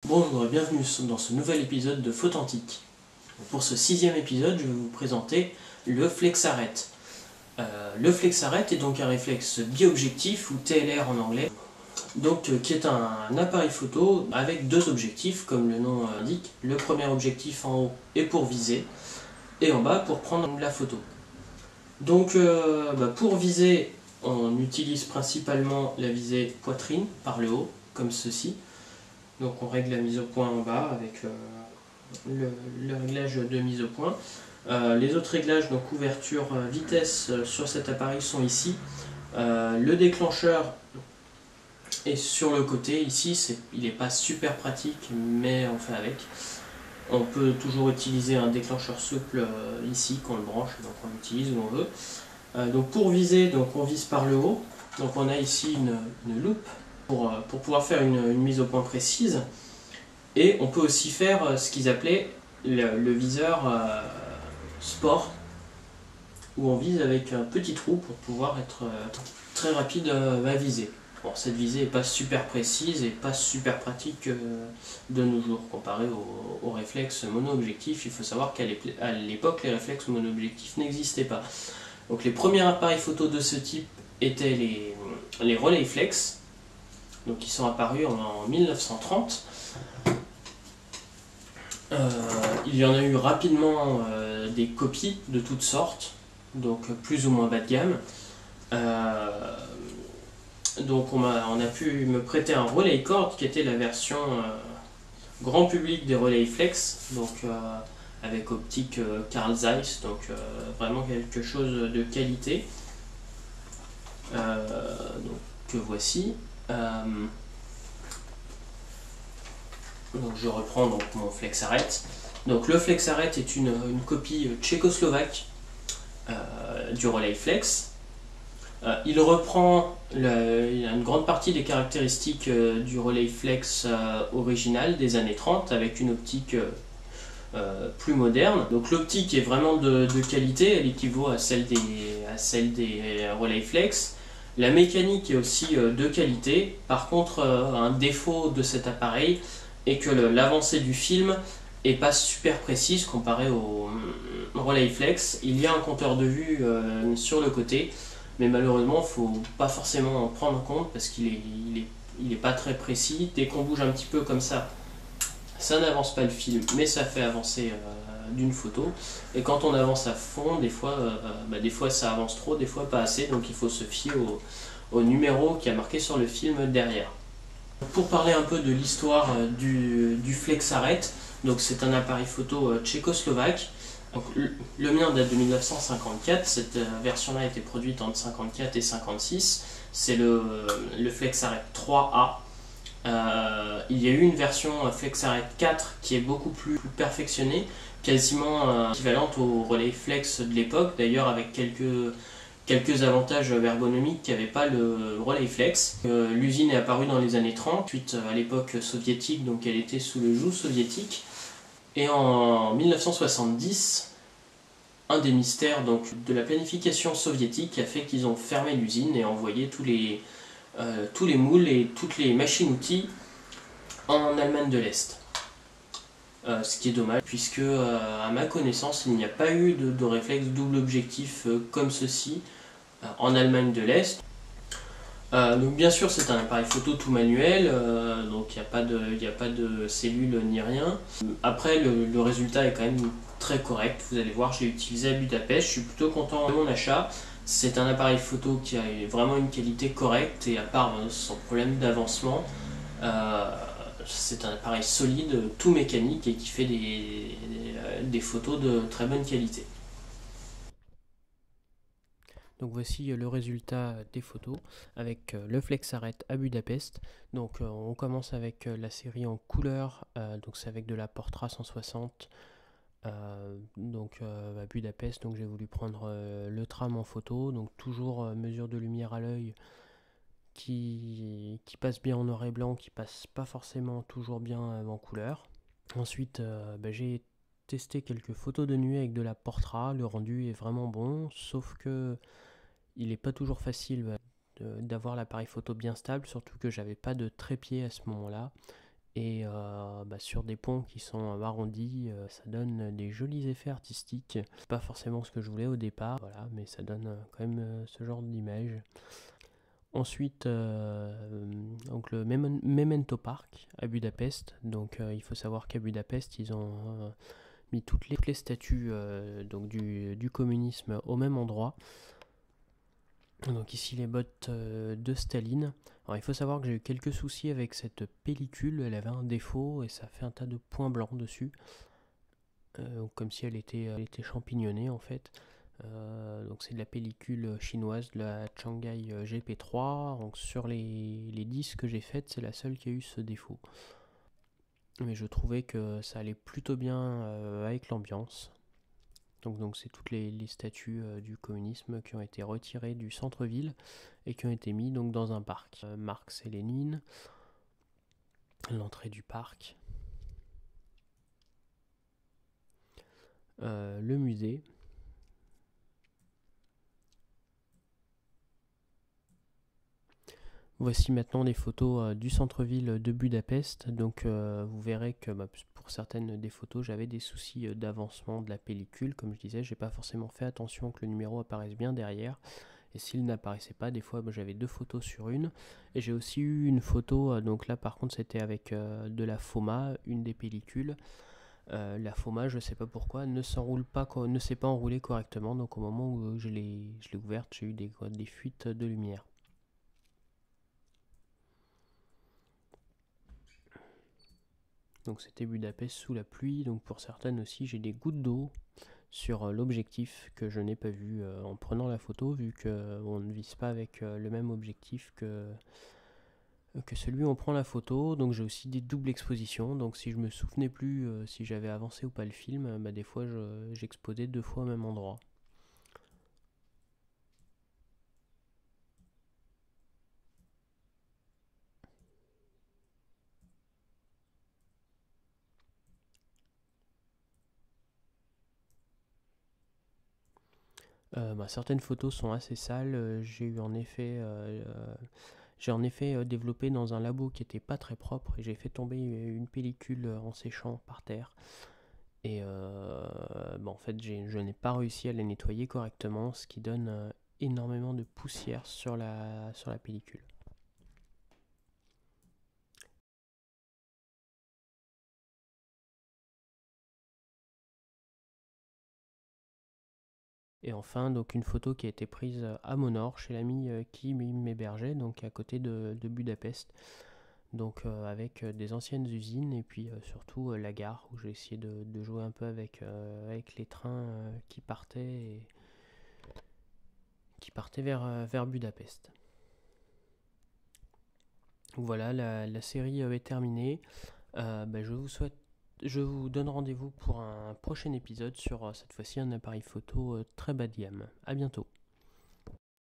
Bonjour et bienvenue dans ce nouvel épisode de Photantique. Pour ce 6e épisode, je vais vous présenter le flex-arrêt. Le flex-arrêt est donc un réflexe biobjectif ou TLR en anglais, qui est un appareil photo avec deux objectifs comme le nom indique. Le premier objectif en haut est pour viser et en bas pour prendre la photo. Pour viser, on utilise principalement la visée poitrine par le haut comme ceci. Donc on règle la mise au point en bas avec le réglage de mise au point. Les autres réglages, donc ouverture, vitesse sur cet appareil sont ici. Le déclencheur est sur le côté ici, il n'est pas super pratique mais on fait avec. On peut toujours utiliser un déclencheur souple ici qu'on le branche, donc on l'utilise où on veut. Donc pour viser, on vise par le haut. Donc on a ici une loupe pour pouvoir faire une mise au point précise. Et on peut aussi faire ce qu'ils appelaient le viseur sport, où on vise avec un petit trou pour pouvoir être très rapide à viser. Bon, cette visée n'est pas super précise et pas super pratique de nos jours, comparé aux réflexes mono-objectifs. Il faut savoir qu'à l'époque, les réflexes mono-objectifs n'existaient pas. Donc les premiers appareils photo de ce type étaient les Rolleiflex, donc qui sont apparus en 1930. Il y en a eu rapidement des copies de toutes sortes, donc plus ou moins bas de gamme. Donc on a pu me prêter un Rolleicord qui était la version grand public des Rolleiflex, avec optique Carl Zeiss, vraiment quelque chose de qualité. Que voici. Donc je reprends mon flex-arrêt. Donc le flex-arrêt est une copie tchécoslovaque du Rolleiflex. Il reprend une grande partie des caractéristiques du Rolleiflex original des années 30 avec une optique plus moderne. Donc l'optique est vraiment de qualité, elle équivaut à celle des Rolleiflex. La mécanique est aussi de qualité. Par contre, un défaut de cet appareil est que l'avancée du film n'est pas super précise comparé au Rolleiflex. Il y a un compteur de vue sur le côté, mais malheureusement, il ne faut pas forcément en prendre compte parce qu'il est pas très précis. Dès qu'on bouge un petit peu comme ça n'avance pas le film, mais ça fait avancer d'une photo. Et quand on avance à fond, des fois ça avance trop, des fois pas assez, donc il faut se fier au numéro qui a marqué sur le film derrière. Pour parler un peu de l'histoire du flex-arrêt, donc c'est un appareil photo tchécoslovaque. Donc, le mien date de 1954, cette version-là a été produite entre 54 et 56. C'est le flex-arrêt 3A. Il y a eu une version flex-arrêt 4 qui est beaucoup plus perfectionnée, quasiment équivalente au Rolleiflex de l'époque, d'ailleurs avec quelques avantages ergonomiques qu'avait pas le Rolleiflex. L'usine est apparue dans les années 30, suite à l'époque soviétique, donc elle était sous le joug soviétique. Et en 1970, un des mystères de la planification soviétique a fait qu'ils ont fermé l'usine et envoyé tous les moules et toutes les machines-outils en Allemagne de l'Est. Ce qui est dommage, puisque à ma connaissance, il n'y a pas eu de réflexe double objectif comme ceci en Allemagne de l'Est. Donc bien sûr c'est un appareil photo tout manuel, donc il n'y a pas de cellules ni rien. Après le résultat est quand même très correct, vous allez voir, je l'ai utilisé à Budapest, je suis plutôt content de mon achat. C'est un appareil photo qui a vraiment une qualité correcte et à part son problème d'avancement, c'est un appareil solide, tout mécanique et qui fait des photos de très bonne qualité. Donc voici le résultat des photos avec le flex-arrêt à Budapest. Donc on commence avec la série en couleur, donc c'est avec de la Portra 160 à Budapest. Donc j'ai voulu prendre le tram en photo, donc toujours mesure de lumière à l'œil qui passe bien en noir et blanc, qui passe pas forcément toujours bien en couleur. Ensuite j'ai testé quelques photos de nuit avec de la Portra, le rendu est vraiment bon, sauf que il n'est pas toujours facile d'avoir l'appareil photo bien stable, surtout que j'avais pas de trépied à ce moment-là. Et sur des ponts qui sont arrondis, ça donne des jolis effets artistiques. C'est pas forcément ce que je voulais au départ, voilà, mais ça donne quand même ce genre d'image. Ensuite, donc le Memento Park à Budapest. Donc il faut savoir qu'à Budapest, ils ont mis toutes les statues donc du communisme au même endroit. Donc ici les bottes de Staline. Alors il faut savoir que j'ai eu quelques soucis avec cette pellicule, elle avait un défaut et ça fait un tas de points blancs dessus. Comme si elle était champignonnée en fait. Donc c'est de la pellicule chinoise, de la Shanghai GP3. Donc sur les 10 que j'ai faites, c'est la seule qui a eu ce défaut. Mais je trouvais que ça allait plutôt bien avec l'ambiance. Donc c'est toutes les statues du communisme qui ont été retirées du centre-ville et qui ont été mis donc dans un parc. Marx et Lénine, l'entrée du parc, le musée. Voici maintenant des photos du centre-ville de Budapest. Donc vous verrez que pour certaines des photos, j'avais des soucis d'avancement de la pellicule. Comme je disais, j'ai pas forcément fait attention que le numéro apparaisse bien derrière. Et s'il n'apparaissait pas, des fois j'avais 2 photos sur une. Et j'ai aussi eu une photo, donc là par contre c'était avec de la FOMA, une des pellicules. La FOMA, je sais pas pourquoi, ne s'est pas enroulée correctement. Donc au moment où je l'ai ouverte, j'ai eu des fuites de lumière. Donc c'était Budapest sous la pluie, donc pour certaines aussi j'ai des gouttes d'eau sur l'objectif que je n'ai pas vu en prenant la photo, vu qu'on ne vise pas avec le même objectif que celui où on prend la photo. Donc j'ai aussi des doubles expositions, donc si je me souvenais plus si j'avais avancé ou pas le film, des fois j'exposais 2 fois au même endroit. Certaines photos sont assez sales. J'ai en effet développé dans un labo qui était pas très propre et j'ai fait tomber une pellicule en séchant par terre. Et en fait, je n'ai pas réussi à la nettoyer correctement, ce qui donne énormément de poussière sur la pellicule. Et enfin, donc une photo qui a été prise à Monor, chez l'ami qui m'hébergeait, donc à côté de Budapest. Donc avec des anciennes usines et puis surtout la gare où j'ai essayé de jouer un peu avec les trains qui partaient vers Budapest. Voilà, la série est terminée. Je vous donne rendez-vous pour un prochain épisode sur cette fois-ci un appareil photo très bas de gamme. A bientôt.